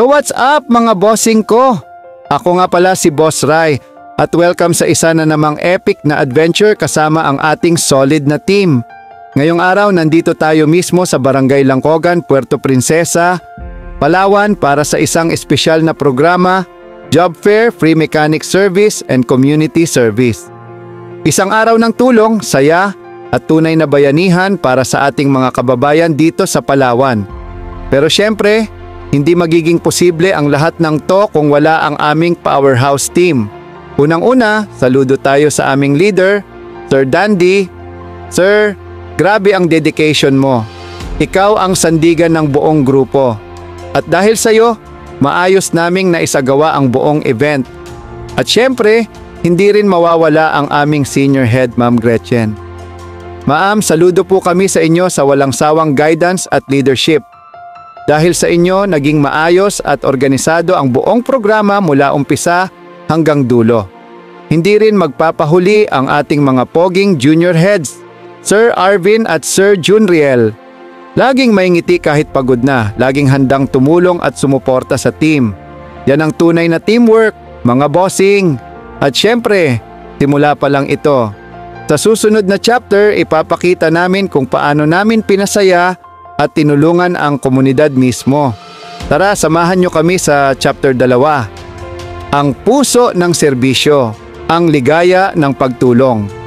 So what's up mga bossing ko? Ako nga pala si Boss Rai at welcome sa isa na namang epic na adventure kasama ang ating solid na team. Ngayong araw nandito tayo mismo sa Barangay Langkogan, Puerto Princesa, Palawan para sa isang espesyal na programa, Job Fair, Free Mechanic Service and Community Service. Isang araw ng tulong, saya at tunay na bayanihan para sa ating mga kababayan dito sa Palawan. Pero syempre, hindi magiging posible ang lahat ng to kung wala ang aming powerhouse team. Unang-una, saludo tayo sa aming leader, Sir Dandy. Sir, grabe ang dedication mo. Ikaw ang sandigan ng buong grupo. At dahil sa iyo, maayos naming naisagawa ang buong event. At syempre, hindi rin mawawala ang aming senior head, Ma'am Gretchen. Ma'am, saludo po kami sa inyo sa walang sawang guidance at leadership. Dahil sa inyo, naging maayos at organisado ang buong programa mula umpisa hanggang dulo. Hindi rin magpapahuli ang ating mga poging junior heads, Sir Arvin at Sir Junriel. Laging may ngiti kahit pagod na, laging handang tumulong at sumuporta sa team. Yan ang tunay na teamwork, mga bossing. At syempre, simula pa lang ito. Sa susunod na chapter, ipapakita namin kung paano namin pinasaya at tinulungan ang komunidad mismo. Tara, samahan nyo kami sa chapter 2. Ang puso ng serbisyo, ang ligaya ng pagtulong.